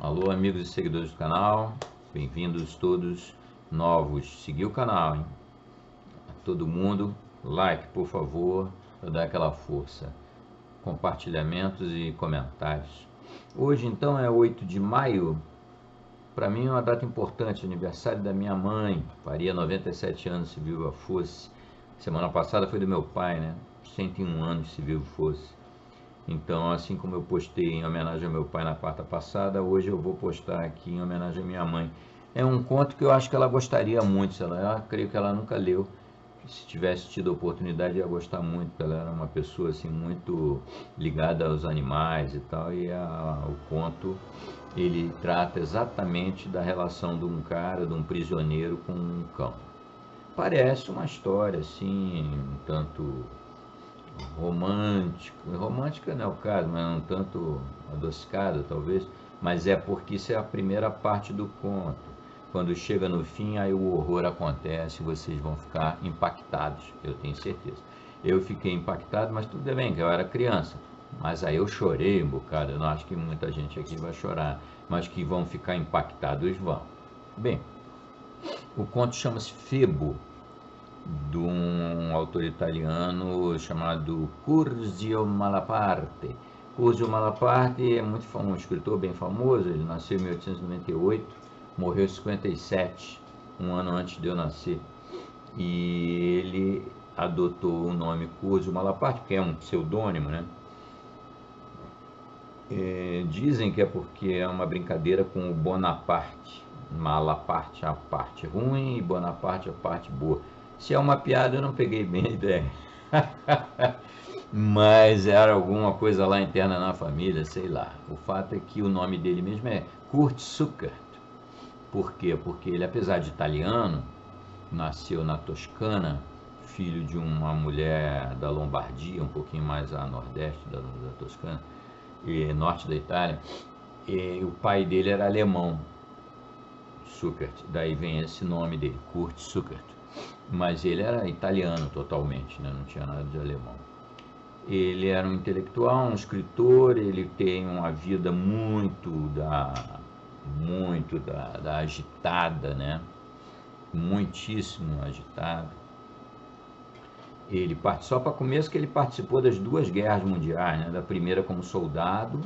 Alô, amigos e seguidores do canal, bem-vindos todos novos. Seguir o canal, hein? A todo mundo, like, por favor, para dar aquela força. Compartilhamentos e comentários. Hoje, então, é 8 de maio. Para mim é uma data importante, aniversário da minha mãe. Faria 97 anos se viva fosse. Semana passada foi do meu pai, né? 101 anos se vivo fosse. Então, assim como eu postei em homenagem ao meu pai na quarta passada, hoje eu vou postar aqui em homenagem à minha mãe. É um conto que eu acho que ela gostaria muito, eu creio que ela nunca leu. Se tivesse tido a oportunidade, ia gostar muito, porque ela era uma pessoa assim muito ligada aos animais e tal, e o conto ele trata exatamente da relação de um cara, de um prisioneiro com um cão. Parece uma história assim, um tanto romântica não é o caso, mas um tanto adocicada talvez, mas é porque isso é a primeira parte do conto. Quando chega no fim, aí o horror acontece, vocês vão ficar impactados, eu tenho certeza. Eu fiquei impactado, mas tudo bem, que eu era criança. Mas aí eu chorei um bocado, eu não acho que muita gente aqui vai chorar, mas que vão ficar impactados vão. Bem, o conto chama-se Febo, de um autor italiano chamado Curzio Malaparte. Curzio Malaparte é um escritor bem famoso, ele nasceu em 1898, morreu em 57, um ano antes de eu nascer. E ele adotou o nome Curzio Malaparte, que é um pseudônimo, né? Dizem que é porque é uma brincadeira com o Bonaparte. Malaparte a parte ruim e Bonaparte a parte boa. Se é uma piada, eu não peguei bem a ideia. Mas era alguma coisa lá interna na família, sei lá. O fato é que o nome dele mesmo é Kurt Zuckert. Por quê? Porque ele, apesar de italiano, nasceu na Toscana, filho de uma mulher da Lombardia, um pouquinho mais a nordeste da Toscana, e norte da Itália. E o pai dele era alemão, Zuckert, daí vem esse nome dele, Kurt Zuckert. Mas ele era italiano totalmente, né? Não tinha nada de alemão. Ele era um intelectual, um escritor, ele tem uma vida muito da agitada, né? Muitíssimo agitada. Ele só para começo que ele participou das duas guerras mundiais, né? Da primeira como soldado,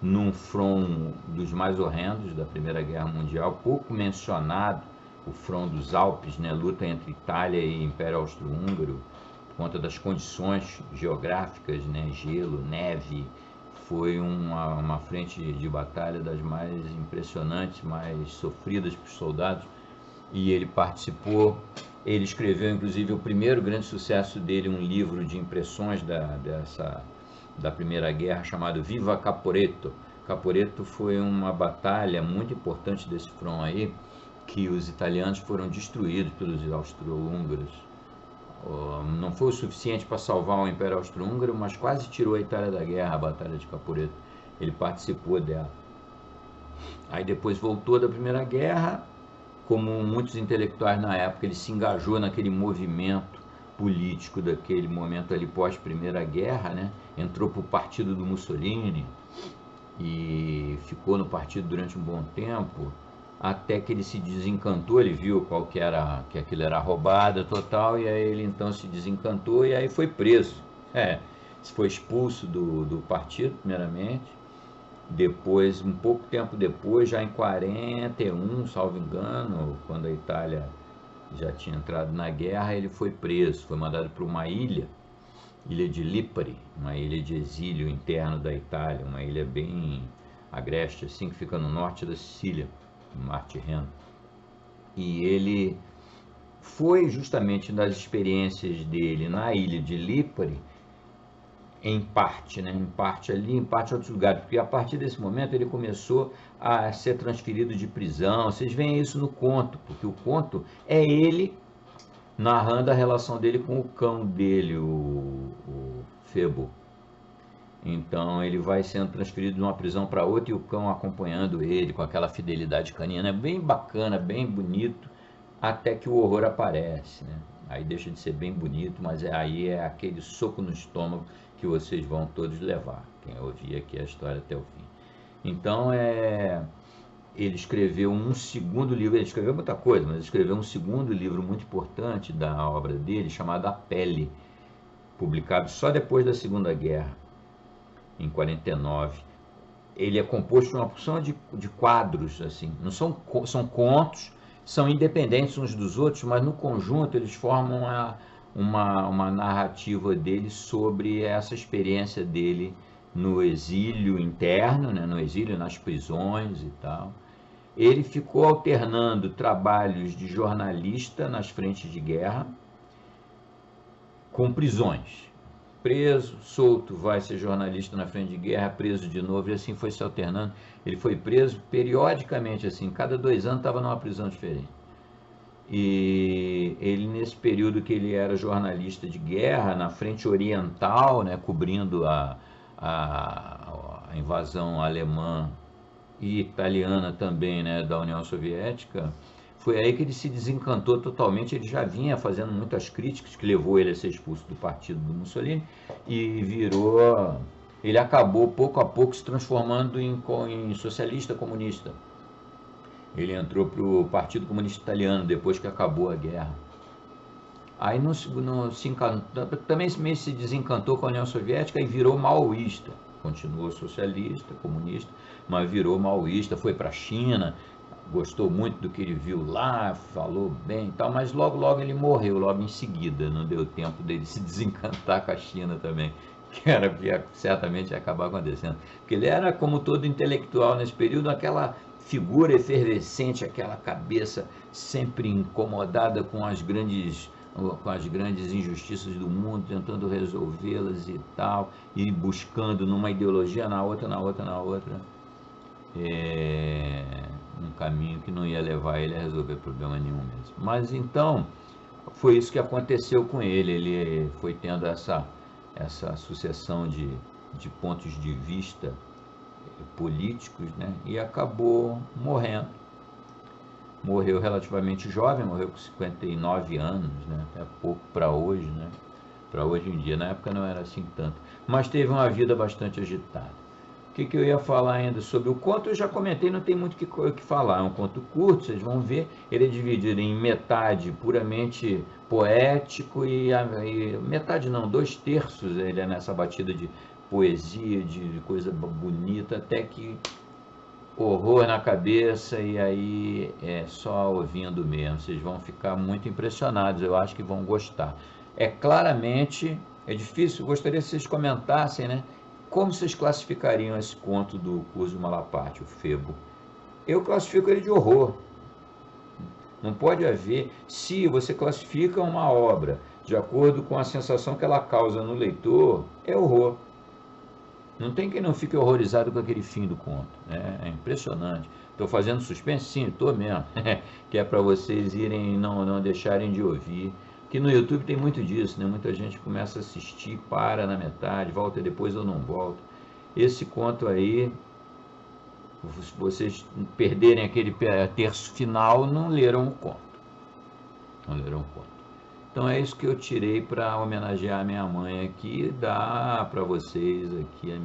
num front dos mais horrendos da Primeira Guerra Mundial, pouco mencionado, o front dos Alpes, né? Luta entre Itália e Império Austro-Húngaro, por conta das condições geográficas, né? Gelo, neve, foi uma frente de batalha das mais impressionantes, mais sofridas para os soldados, e ele participou. Ele escreveu, inclusive, o primeiro grande sucesso dele, um livro de impressões da Primeira Guerra, chamado Viva Caporetto. Caporetto foi uma batalha muito importante desse front aí, que os italianos foram destruídos pelos austro-húngaros. Não foi o suficiente para salvar o Império Austro-Húngaro, mas quase tirou a Itália da guerra, a Batalha de Caporetto. Ele participou dela. Aí depois voltou da Primeira Guerra, como muitos intelectuais na época, ele se engajou naquele movimento político daquele momento ali pós-Primeira Guerra, né? Entrou para o partido do Mussolini e ficou no partido durante um bom tempo, até que ele se desencantou, ele viu que aquilo era roubada total, e aí ele então se desencantou e aí foi preso. Foi expulso do partido, primeiramente. Depois, um pouco tempo depois, já em 41, salvo engano, quando a Itália já tinha entrado na guerra, ele foi preso, foi mandado para uma ilha de Lipari, uma ilha de exílio interno da Itália, uma ilha bem agreste, assim, que fica no norte da Sicília, no Mar Tirreno. E ele foi justamente das experiências dele na ilha de Lipari, em parte, né? Em parte ali, em parte em outros lugares, porque a partir desse momento ele começou a ser transferido de prisão. Vocês veem isso no conto, porque o conto é ele narrando a relação dele com o cão dele, o Febo. Então ele vai sendo transferido de uma prisão para outra e o cão acompanhando ele com aquela fidelidade canina, é bem bacana, bem bonito, até que o horror aparece, né? Aí deixa de ser bem bonito, mas aí é aquele soco no estômago que vocês vão todos levar, quem ouvir aqui a história até o fim. Então, ele escreveu um segundo livro, ele escreveu muita coisa, mas escreveu um segundo livro muito importante da obra dele, chamado A Pele, publicado só depois da Segunda Guerra, em 49. Ele é composto de uma porção de quadros, assim, não são contos, são independentes uns dos outros, mas no conjunto eles formam uma narrativa dele sobre essa experiência dele no exílio interno, né, no exílio nas prisões e tal. Ele ficou alternando trabalhos de jornalista nas frentes de guerra com prisões. Preso, solto, vai ser jornalista na frente de guerra, preso de novo, e assim foi se alternando. Ele foi preso periodicamente, assim, cada 2 anos estava numa prisão diferente. E ele, nesse período que ele era jornalista de guerra, na frente oriental, né, cobrindo a invasão alemã e italiana também, né, da União Soviética, foi aí que ele se desencantou totalmente. Ele já vinha fazendo muitas críticas, que levou ele a ser expulso do partido do Mussolini, e ele acabou pouco a pouco se transformando em socialista comunista. Ele entrou para o Partido Comunista Italiano depois que acabou a guerra. Aí também meio se desencantou com a União Soviética e virou maoísta. Continuou socialista, comunista, mas virou maoísta, foi para a China, gostou muito do que ele viu lá, falou bem e tal, mas logo ele morreu, logo em seguida, não deu tempo dele se desencantar com a China também, que certamente ia acabar acontecendo. Porque ele era, como todo intelectual nesse período, aquela figura efervescente, aquela cabeça sempre incomodada com as grandes injustiças do mundo, tentando resolvê-las e tal, e buscando numa ideologia, na outra, um caminho que não ia levar ele a resolver problema nenhum mesmo. Mas então, foi isso que aconteceu com ele. Ele foi tendo essa sucessão de pontos de vista políticos, né? E acabou morrendo. Morreu relativamente jovem, morreu com 59 anos, né? Até pouco para hoje, né? Para hoje em dia, na época não era assim tanto. Mas teve uma vida bastante agitada. O que eu ia falar ainda sobre o conto? Eu já comentei, não tem muito o que falar. É um conto curto, vocês vão ver. Ele é dividido em metade puramente poético e metade não, 2/3 ele é nessa batida de poesia, de coisa bonita, até que horror na cabeça, e aí é só ouvindo mesmo. Vocês vão ficar muito impressionados, eu acho que vão gostar. É difícil, gostaria que vocês comentassem, né? Como vocês classificariam esse conto do Curzio Malaparte, o Febo? Eu classifico ele de horror. Não pode haver, se você classifica uma obra de acordo com a sensação que ela causa no leitor, é horror. Não tem quem não fique horrorizado com aquele fim do conto. É impressionante. Estou fazendo suspense? Sim, estou mesmo. Que é para vocês irem, não deixarem de ouvir. Que no YouTube tem muito disso, né? Muita gente começa a assistir, para na metade, volta depois ou não volta. Esse conto aí, se vocês perderem aquele terço final, não leram o conto. Não leram o conto. Então é isso que eu tirei para homenagear a minha mãe aqui e dar para vocês aqui a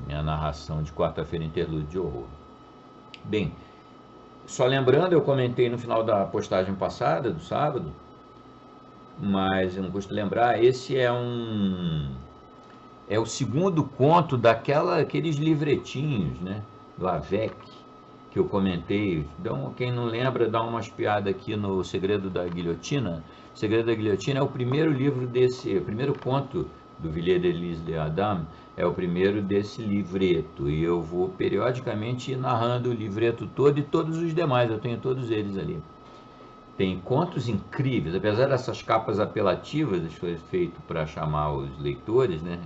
minha narração de quarta-feira interlúdio de horror. Bem, só lembrando, eu comentei no final da postagem passada, do sábado, mas eu não custa lembrar, esse é o segundo conto daqueles livretinhos, né, do Avec, que eu comentei. Então, quem não lembra, dá uma espiada aqui no Segredo da Guilhotina. O Segredo da Guilhotina é o primeiro livro o primeiro conto do Villiers-de-L'Isle de Adam, é o primeiro desse livreto, e eu vou periodicamente ir narrando o livreto todo e todos os demais, eu tenho todos eles ali. Tem contos incríveis, apesar dessas capas apelativas, isso foi feito para chamar os leitores, né?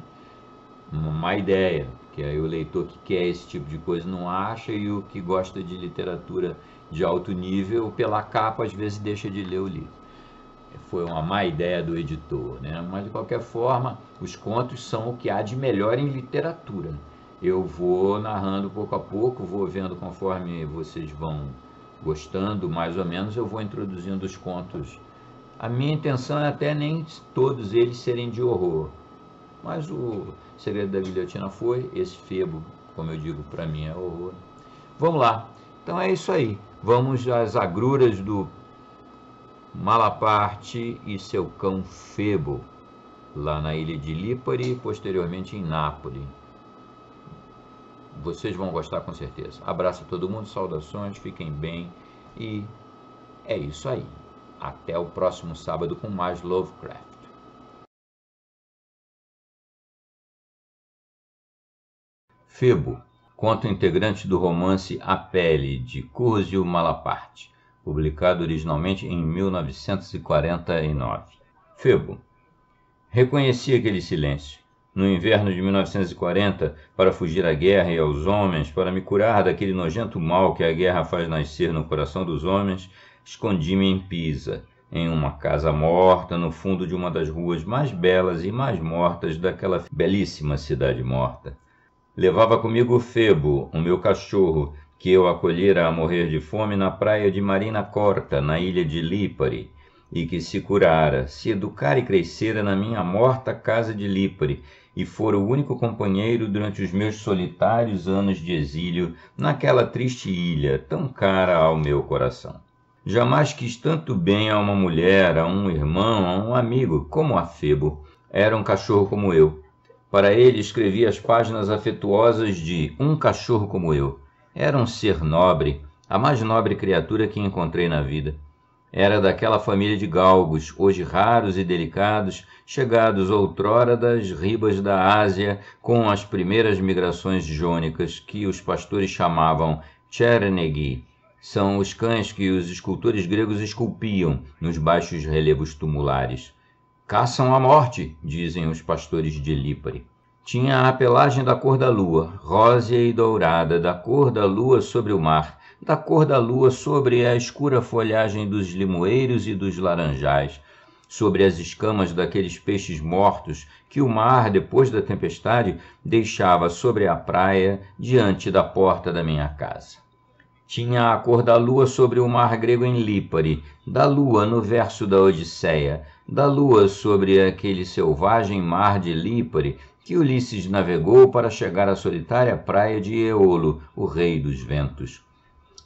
Uma má ideia, que aí o leitor que quer esse tipo de coisa não acha, e o que gosta de literatura de alto nível, pela capa, às vezes deixa de ler o livro. Foi uma má ideia do editor, né? Mas de qualquer forma, os contos são o que há de melhor em literatura. Eu vou narrando pouco a pouco, vou vendo conforme vocês vão gostando, mais ou menos, eu vou introduzindo os contos. A minha intenção é até nem todos eles serem de horror, Mas o Segredo da Guilhotina foi, esse Febo, como eu digo, para mim é horror. Vamos lá, então é isso aí, vamos às agruras do Malaparte e seu cão Febo, lá na ilha de Lípari e posteriormente em Nápoles. Vocês vão gostar com certeza. Abraço a todo mundo, saudações, fiquem bem e é isso aí. Até o próximo sábado com mais Lovecraft. Febo, conto integrante do romance A Pele, de Curzio Malaparte, publicado originalmente em 1949. Febo. Reconheci aquele silêncio. No inverno de 1940, para fugir à guerra e aos homens, para me curar daquele nojento mal que a guerra faz nascer no coração dos homens, escondi-me em Pisa, em uma casa morta, no fundo de uma das ruas mais belas e mais mortas daquela belíssima cidade morta. Levava comigo Febo, o meu cachorro, que eu acolhera a morrer de fome na praia de Marina Corta, na ilha de Lípari, e que se curara, se educara e crescera na minha morta casa de Lípari, e fora o único companheiro durante os meus solitários anos de exílio naquela triste ilha, tão cara ao meu coração. Jamais quis tanto bem a uma mulher, a um irmão, a um amigo, como a Febo. Era um cachorro como eu. Para ele escrevi as páginas afetuosas de Um Cachorro Como Eu. Era um ser nobre, a mais nobre criatura que encontrei na vida. Era daquela família de galgos, hoje raros e delicados, chegados outrora das ribas da Ásia com as primeiras migrações jônicas, que os pastores chamavam Chernegi. São os cães que os escultores gregos esculpiam nos baixos relevos tumulares. Caçam a morte, dizem os pastores de Lípari. Tinha a pelagem da cor da lua, rósea e dourada, da cor da lua sobre o mar, da cor da lua sobre a escura folhagem dos limoeiros e dos laranjais, sobre as escamas daqueles peixes mortos que o mar, depois da tempestade, deixava sobre a praia diante da porta da minha casa. Tinha a cor da lua sobre o mar grego em Lípari, da lua no verso da Odisseia, da lua sobre aquele selvagem mar de Lípari que Ulisses navegou para chegar à solitária praia de Eolo, o rei dos ventos.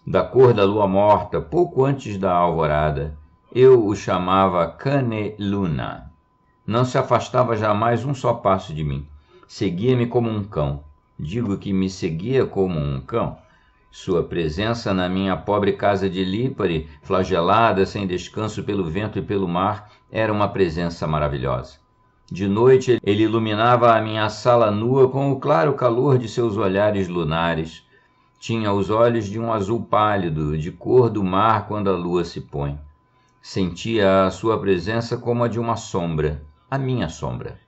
Da cor da lua morta, pouco antes da alvorada, eu o chamava Cane Luna. Não se afastava jamais um só passo de mim. Seguia-me como um cão. Digo que me seguia como um cão. Sua presença na minha pobre casa de Lípari, flagelada sem descanso pelo vento e pelo mar, era uma presença maravilhosa. De noite ele iluminava a minha sala nua com o claro calor de seus olhares lunares. Tinha os olhos de um azul pálido, de cor do mar quando a lua se põe. Sentia a sua presença como a de uma sombra, a minha sombra.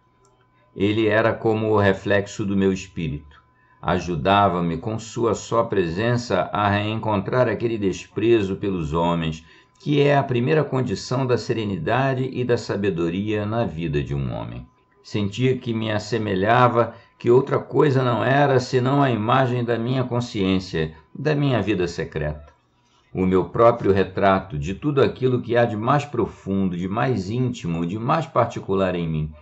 Ele era como o reflexo do meu espírito. Ajudava-me com sua só presença a reencontrar aquele desprezo pelos homens, que é a primeira condição da serenidade e da sabedoria na vida de um homem. Sentia que me assemelhava, que outra coisa não era senão a imagem da minha consciência, da minha vida secreta. O meu próprio retrato de tudo aquilo que há de mais profundo, de mais íntimo, de mais particular em mim.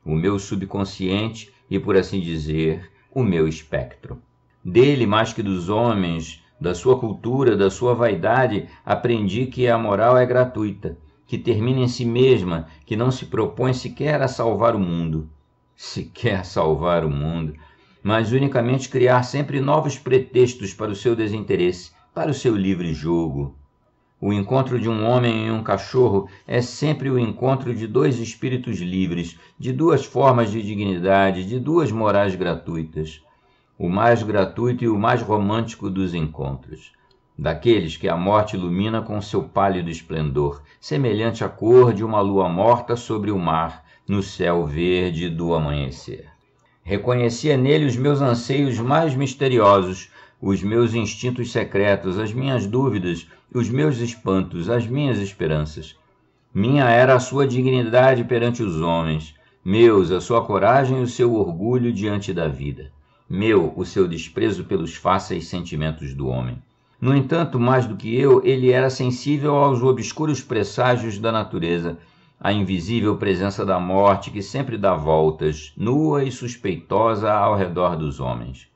O meu subconsciente e, por assim dizer, o meu espectro. Dele, mais que dos homens, da sua cultura, da sua vaidade, aprendi que a moral é gratuita, que termina em si mesma, que não se propõe sequer a salvar o mundo. Sequer salvar o mundo, mas unicamente criar sempre novos pretextos para o seu desinteresse, para o seu livre jogo. O encontro de um homem e um cachorro é sempre o encontro de dois espíritos livres, de duas formas de dignidade, de duas morais gratuitas. O mais gratuito e o mais romântico dos encontros. Daqueles que a morte ilumina com seu pálido esplendor, semelhante à cor de uma lua morta sobre o mar, no céu verde do amanhecer. Reconhecia nele os meus anseios mais misteriosos, os meus instintos secretos, as minhas dúvidas, os meus espantos, as minhas esperanças. Minha era a sua dignidade perante os homens, meus a sua coragem e o seu orgulho diante da vida, meu o seu desprezo pelos fáceis sentimentos do homem. No entanto, mais do que eu, ele era sensível aos obscuros presságios da natureza, a invisível presença da morte que sempre dá voltas, nua e suspeitosa ao redor dos homens.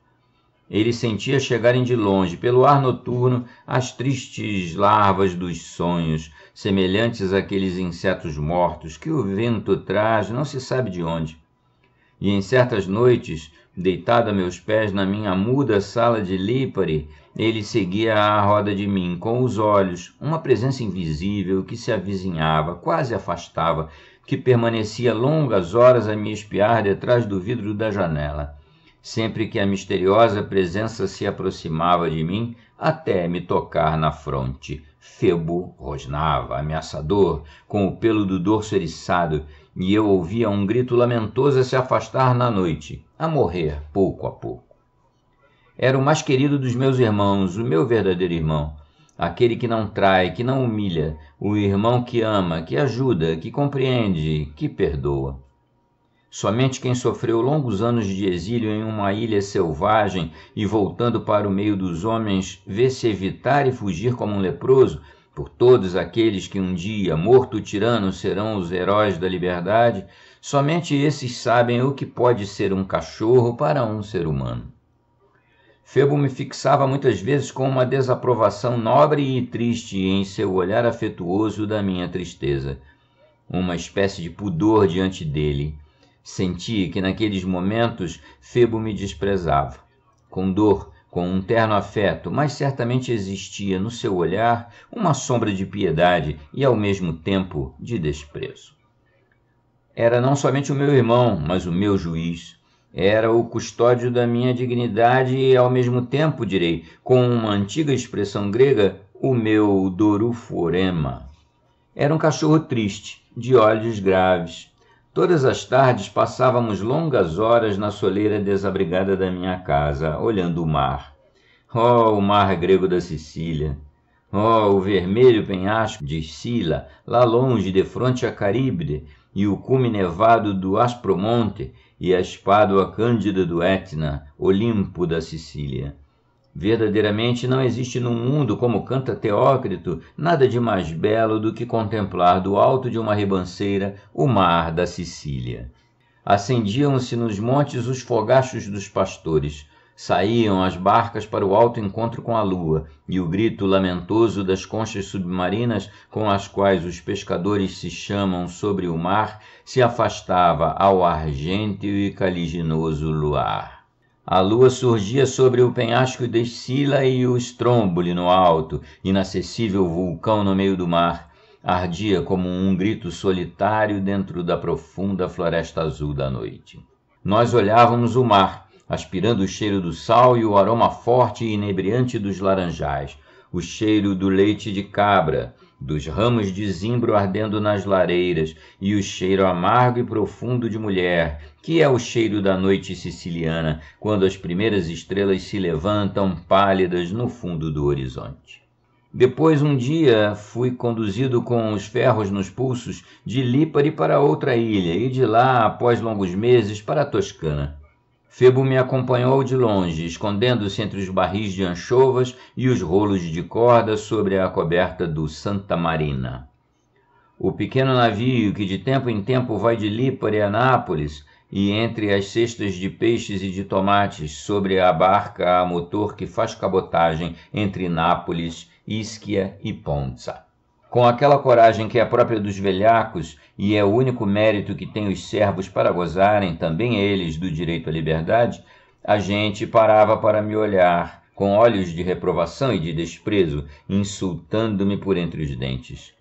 Ele sentia chegarem de longe, pelo ar noturno, as tristes larvas dos sonhos, semelhantes àqueles insetos mortos que o vento traz não se sabe de onde. E em certas noites, deitado a meus pés na minha muda sala de Lipari, ele seguia à roda de mim, com os olhos, uma presença invisível que se avizinhava, quase afastava, que permanecia longas horas a me espiar detrás do vidro da janela. Sempre que a misteriosa presença se aproximava de mim, até me tocar na fronte. Febo rosnava, ameaçador, com o pelo do dorso eriçado, e eu ouvia um grito lamentoso a se afastar na noite, a morrer pouco a pouco. Era o mais querido dos meus irmãos, o meu verdadeiro irmão, aquele que não trai, que não humilha, o irmão que ama, que ajuda, que compreende, que perdoa. Somente quem sofreu longos anos de exílio em uma ilha selvagem e voltando para o meio dos homens vê-se evitar e fugir como um leproso, por todos aqueles que um dia, morto o tirano, serão os heróis da liberdade, somente esses sabem o que pode ser um cachorro para um ser humano. Febo me fixava muitas vezes com uma desaprovação nobre e triste em seu olhar afetuoso da minha tristeza, uma espécie de pudor diante dele. Senti que naqueles momentos Febo me desprezava. Com dor, com um terno afeto, mas certamente existia no seu olhar uma sombra de piedade e ao mesmo tempo de desprezo. Era não somente o meu irmão, mas o meu juiz. Era o custódio da minha dignidade e ao mesmo tempo, direi, com uma antiga expressão grega, o meu doruforema. Era um cachorro triste, de olhos graves. Todas as tardes passávamos longas horas na soleira desabrigada da minha casa, olhando o mar. Oh, o mar grego da Sicília! Oh, o vermelho penhasco de Sila, lá longe, defronte a Caríbide, e o cume nevado do Aspromonte, e a espádua cândida do Etna, Olimpo da Sicília. Verdadeiramente não existe no mundo, como canta Teócrito, nada de mais belo do que contemplar do alto de uma ribanceira o mar da Sicília. Acendiam-se nos montes os fogachos dos pastores, saíam as barcas para o alto encontro com a lua, e o grito lamentoso das conchas submarinas com as quais os pescadores se chamam sobre o mar se afastava ao argênteo e caliginoso luar. A lua surgia sobre o penhasco de Sila e o Stromboli no alto, inacessível vulcão no meio do mar, ardia como um grito solitário dentro da profunda floresta azul da noite. Nós olhávamos o mar, aspirando o cheiro do sal e o aroma forte e inebriante dos laranjais, o cheiro do leite de cabra, dos ramos de zimbro ardendo nas lareiras e o cheiro amargo e profundo de mulher, que é o cheiro da noite siciliana, quando as primeiras estrelas se levantam pálidas no fundo do horizonte. Depois, um dia, fui conduzido com os ferros nos pulsos de Lipari para outra ilha e de lá, após longos meses, para a Toscana. Febo me acompanhou de longe, escondendo-se entre os barris de anchovas e os rolos de corda sobre a coberta do Santa Marina. O pequeno navio que de tempo em tempo vai de Lipari a Nápoles, e entre as cestas de peixes e de tomates sobre a barca a motor que faz cabotagem entre Nápoles, Ischia e Ponza. Com aquela coragem que é própria dos velhacos e é o único mérito que têm os servos para gozarem, também eles, do direito à liberdade, a gente parava para me olhar, com olhos de reprovação e de desprezo, insultando-me por entre os dentes.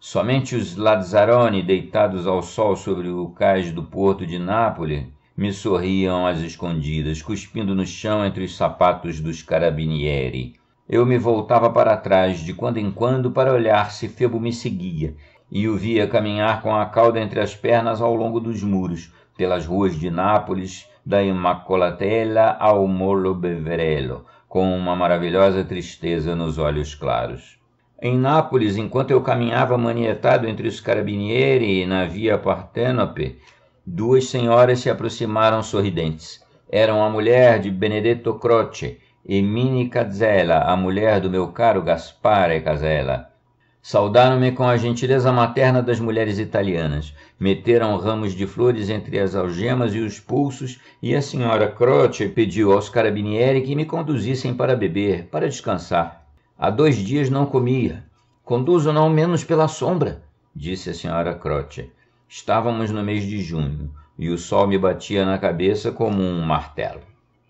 Somente os Lazzaroni, deitados ao sol sobre o cais do porto de Nápoles, me sorriam às escondidas, cuspindo no chão entre os sapatos dos carabinieri. Eu me voltava para trás de quando em quando para olhar se Febo me seguia, e o via caminhar com a cauda entre as pernas ao longo dos muros, pelas ruas de Nápoles, da Immacolatella ao Molo Beverello, com uma maravilhosa tristeza nos olhos claros. Em Nápoles, enquanto eu caminhava manietado entre os carabinieri na via Partenope, duas senhoras se aproximaram sorridentes. Eram a mulher de Benedetto Croce e Mini Casella, a mulher do meu caro Gaspare Casella. Saudaram-me com a gentileza materna das mulheres italianas. Meteram ramos de flores entre as algemas e os pulsos, e a senhora Croce pediu aos carabinieri que me conduzissem para beber, para descansar. Há 2 dias não comia. Conduzo-no ao menos pela sombra, disse a senhora Croce. Estávamos no mês de junho, e o sol me batia na cabeça como um martelo.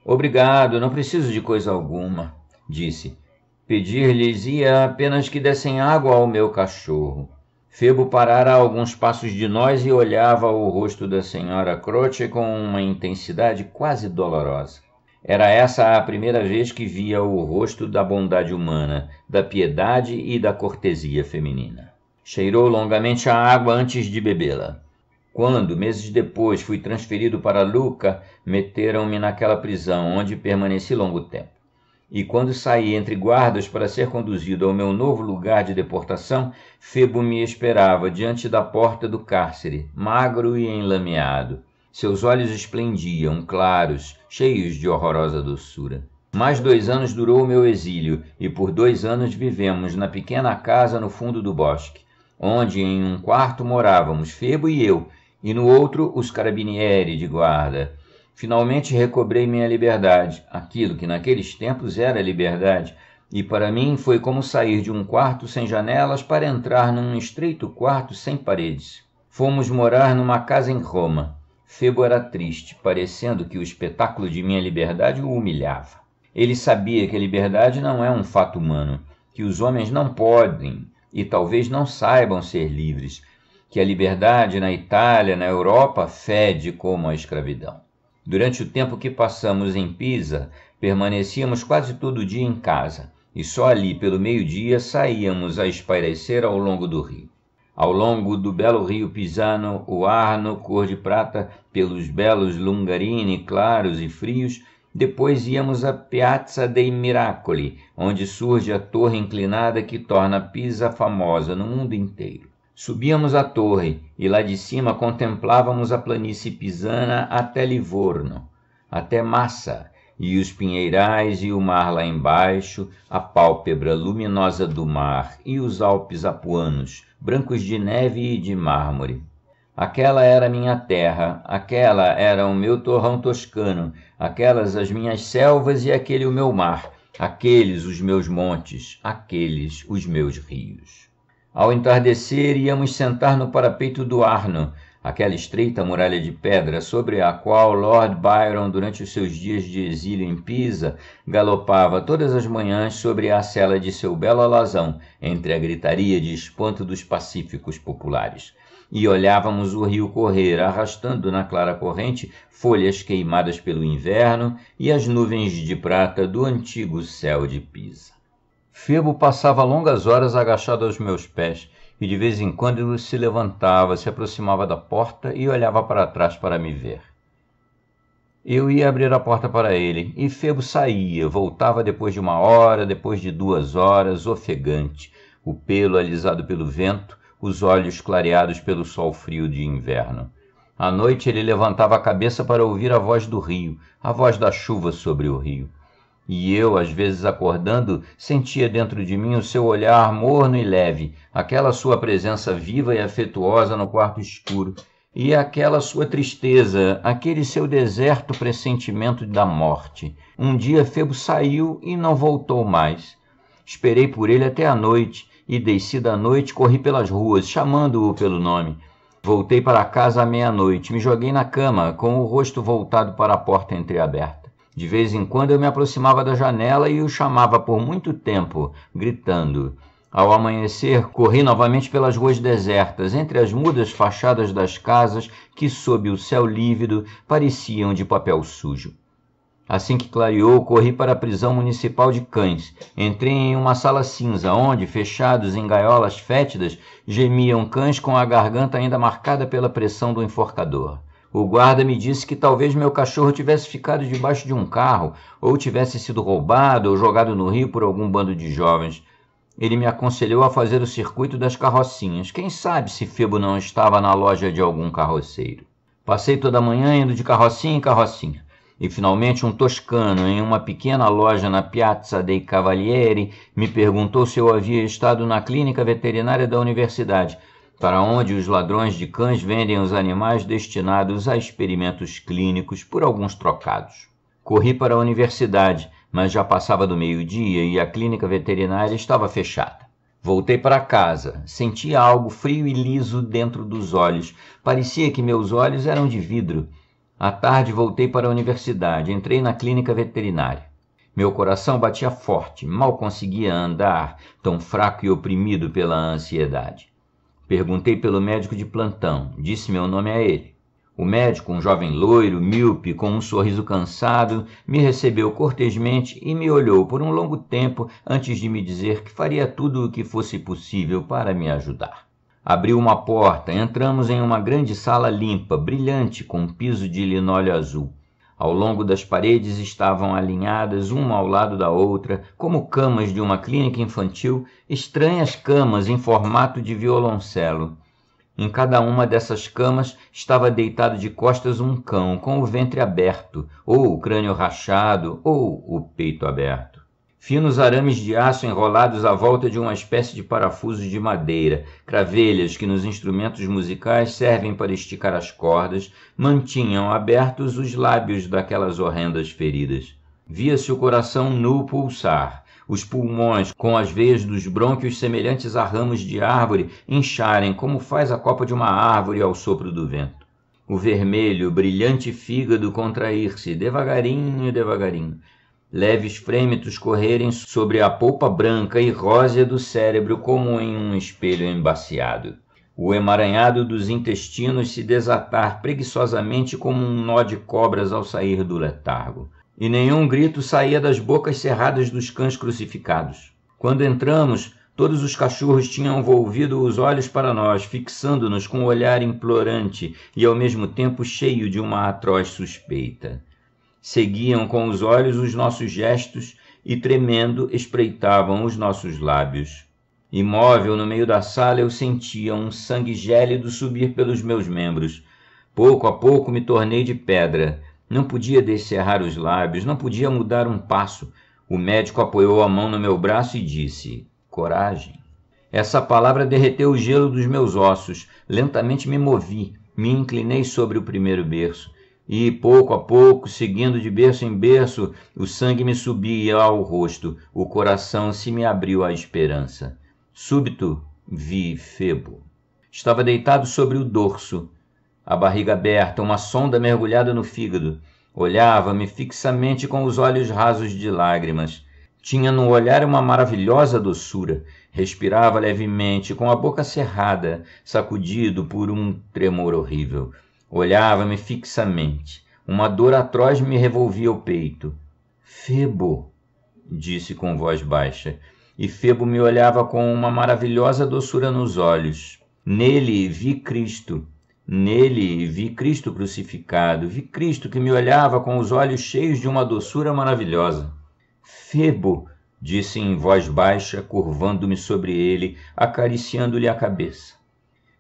Obrigado, não preciso de coisa alguma, disse. Pedir-lhes-ia apenas que dessem água ao meu cachorro. Febo parara a alguns passos de nós e olhava o rosto da senhora Croce com uma intensidade quase dolorosa. Era essa a primeira vez que via o rosto da bondade humana, da piedade e da cortesia feminina. Cheirou longamente a água antes de bebê-la. Quando, meses depois, fui transferido para Lucca, meteram-me naquela prisão, onde permaneci longo tempo. E quando saí entre guardas para ser conduzido ao meu novo lugar de deportação, Febo me esperava diante da porta do cárcere, magro e enlameado. Seus olhos esplendiam, claros, cheios de horrorosa doçura. Mais 2 anos durou o meu exílio, e por 2 anos vivemos na pequena casa no fundo do bosque, onde em um quarto morávamos Febo e eu, e no outro os carabinieri de guarda. Finalmente recobrei minha liberdade, aquilo que naqueles tempos era liberdade, e para mim foi como sair de um quarto sem janelas para entrar num estreito quarto sem paredes. Fomos morar numa casa em Roma. Febo era triste, parecendo que o espetáculo de minha liberdade o humilhava. Ele sabia que a liberdade não é um fato humano, que os homens não podem e talvez não saibam ser livres, que a liberdade na Itália, na Europa, fede como a escravidão. Durante o tempo que passamos em Pisa, permanecíamos quase todo dia em casa, e só ali pelo meio-dia saíamos a espairecer ao longo do rio. Ao longo do belo rio pisano, o Arno, cor de prata, pelos belos Lungarini claros e frios, depois íamos à Piazza dei Miracoli, onde surge a torre inclinada que torna Pisa famosa no mundo inteiro. Subíamos a torre e lá de cima contemplávamos a planície pisana até Livorno, até Massa, e os pinheirais e o mar lá embaixo, a pálpebra luminosa do mar e os Alpes apuanos, brancos de neve e de mármore. Aquela era minha terra, aquela era o meu torrão toscano, aquelas as minhas selvas e aquele o meu mar, aqueles os meus montes, aqueles os meus rios. Ao entardecer, íamos sentar no parapeito do Arno, aquela estreita muralha de pedra sobre a qual Lord Byron, durante os seus dias de exílio em Pisa, galopava todas as manhãs sobre a sela de seu belo alazão, entre a gritaria de espanto dos pacíficos populares. E olhávamos o rio correr, arrastando na clara corrente folhas queimadas pelo inverno e as nuvens de prata do antigo céu de Pisa. Febo passava longas horas agachado aos meus pés, e de vez em quando ele se levantava, se aproximava da porta e olhava para trás para me ver. Eu ia abrir a porta para ele, e Febo saía, voltava depois de 1 hora, depois de 2 horas, ofegante, o pelo alisado pelo vento, os olhos clareados pelo sol frio de inverno. À noite ele levantava a cabeça para ouvir a voz do rio, a voz da chuva sobre o rio. E eu, às vezes acordando, sentia dentro de mim o seu olhar morno e leve, aquela sua presença viva e afetuosa no quarto escuro, e aquela sua tristeza, aquele seu deserto pressentimento da morte. Um dia Febo saiu e não voltou mais. Esperei por ele até a noite, e desci da noite, corri pelas ruas, chamando-o pelo nome. Voltei para casa à meia-noite, me joguei na cama, com o rosto voltado para a porta entreaberta. De vez em quando eu me aproximava da janela e o chamava por muito tempo, gritando. Ao amanhecer, corri novamente pelas ruas desertas, entre as mudas fachadas das casas que, sob o céu lívido, pareciam de papel sujo. Assim que clareou, corri para a prisão municipal de Cães. Entrei em uma sala cinza, onde, fechados em gaiolas fétidas, gemiam cães com a garganta ainda marcada pela pressão do enforcador. O guarda me disse que talvez meu cachorro tivesse ficado debaixo de um carro, ou tivesse sido roubado ou jogado no rio por algum bando de jovens. Ele me aconselhou a fazer o circuito das carrocinhas. Quem sabe se Febo não estava na loja de algum carroceiro. Passei toda a manhã indo de carrocinha em carrocinha. E finalmente um toscano, em uma pequena loja na Piazza dei Cavalieri, me perguntou se eu havia estado na clínica veterinária da universidade, para onde os ladrões de cães vendem os animais destinados a experimentos clínicos por alguns trocados. Corri para a universidade, mas já passava do meio-dia e a clínica veterinária estava fechada. Voltei para casa, senti algo frio e liso dentro dos olhos. Parecia que meus olhos eram de vidro. À tarde voltei para a universidade, entrei na clínica veterinária. Meu coração batia forte, mal conseguia andar, tão fraco e oprimido pela ansiedade. Perguntei pelo médico de plantão, disse meu nome a ele. O médico, um jovem loiro, míope, com um sorriso cansado, me recebeu cortesmente e me olhou por um longo tempo antes de me dizer que faria tudo o que fosse possível para me ajudar. Abriu uma porta, entramos em uma grande sala limpa, brilhante, com um piso de linóleo azul. Ao longo das paredes estavam alinhadas uma ao lado da outra, como camas de uma clínica infantil, estranhas camas em formato de violoncelo. Em cada uma dessas camas estava deitado de costas um cão, com o ventre aberto, ou o crânio rachado, ou o peito aberto. Finos arames de aço enrolados à volta de uma espécie de parafusos de madeira, cravelhas que nos instrumentos musicais servem para esticar as cordas, mantinham abertos os lábios daquelas horrendas feridas. Via-se o coração nu pulsar, os pulmões, com as veias dos brônquios semelhantes a ramos de árvore, incharem como faz a copa de uma árvore ao sopro do vento. O vermelho, brilhante fígado contrair-se, devagarinho, devagarinho. Leves frêmitos correrem sobre a polpa branca e rósea do cérebro como em um espelho embaciado. O emaranhado dos intestinos se desatar preguiçosamente como um nó de cobras ao sair do letargo. E nenhum grito saía das bocas cerradas dos cães crucificados. Quando entramos, todos os cachorros tinham volvido os olhos para nós, fixando-nos com um olhar implorante e ao mesmo tempo cheio de uma atroz suspeita. Seguiam com os olhos os nossos gestos e, tremendo, espreitavam os nossos lábios. Imóvel no meio da sala, eu sentia um sangue gélido subir pelos meus membros. Pouco a pouco me tornei de pedra. Não podia descerrar os lábios, não podia mudar um passo. O médico apoiou a mão no meu braço e disse: coragem. Essa palavra derreteu o gelo dos meus ossos. Lentamente me movi, me inclinei sobre o primeiro berço. E, pouco a pouco, seguindo de berço em berço, o sangue me subia ao rosto, o coração se me abriu à esperança. Súbito, vi Febo. Estava deitado sobre o dorso, a barriga aberta, uma sonda mergulhada no fígado. Olhava-me fixamente com os olhos rasos de lágrimas. Tinha no olhar uma maravilhosa doçura. Respirava levemente, com a boca cerrada, sacudido por um tremor horrível. Olhava-me fixamente. Uma dor atroz me revolvia o peito. Febo, disse com voz baixa, e Febo me olhava com uma maravilhosa doçura nos olhos. Nele vi Cristo. Nele vi Cristo crucificado. Vi Cristo que me olhava com os olhos cheios de uma doçura maravilhosa. Febo, disse em voz baixa, curvando-me sobre ele, acariciando-lhe a cabeça.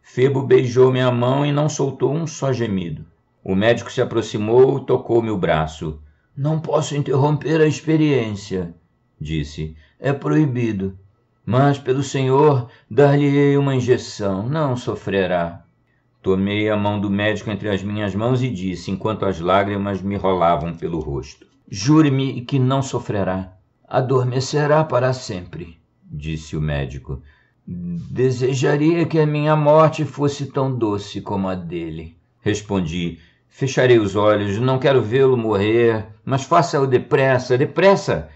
Febo beijou minha mão e não soltou um só gemido. O médico se aproximou e tocou-me o braço. Não posso interromper a experiência, disse. É proibido. Mas, pelo Senhor, dar-lhe-ei uma injeção. Não sofrerá. Tomei a mão do médico entre as minhas mãos e disse, enquanto as lágrimas me rolavam pelo rosto. Jure-me que não sofrerá. Adormecerá para sempre, disse o médico. Desejaria que a minha morte fosse tão doce como a dele. Respondi. Fecharei os olhos, não quero vê-lo morrer, mas faça-o depressa, depressa.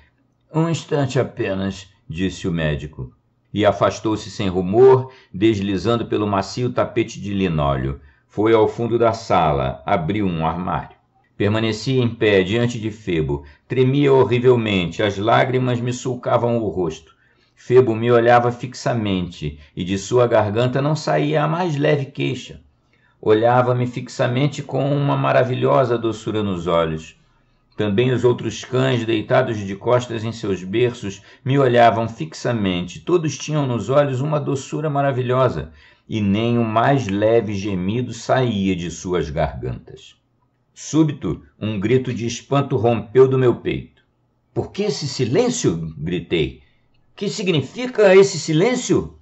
Um instante apenas, disse o médico. E afastou-se sem rumor, deslizando pelo macio tapete de linóleo. Foi ao fundo da sala, abriu um armário. Permaneci em pé diante de Febo. Tremia horrivelmente, as lágrimas me sulcavam o rosto. Febo me olhava fixamente, e de sua garganta não saía a mais leve queixa. Olhava-me fixamente com uma maravilhosa doçura nos olhos. Também os outros cães, deitados de costas em seus berços, me olhavam fixamente. Todos tinham nos olhos uma doçura maravilhosa, e nem o mais leve gemido saía de suas gargantas. Súbito, um grito de espanto rompeu do meu peito. Por que esse silêncio? Gritei. Que significa esse silêncio?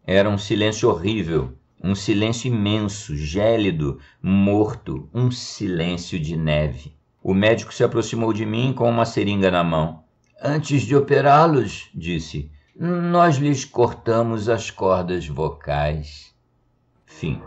Era um silêncio horrível, um silêncio imenso, gélido, morto, um silêncio de neve. O médico se aproximou de mim com uma seringa na mão. Antes de operá-los, disse, nós lhes cortamos as cordas vocais. Fim.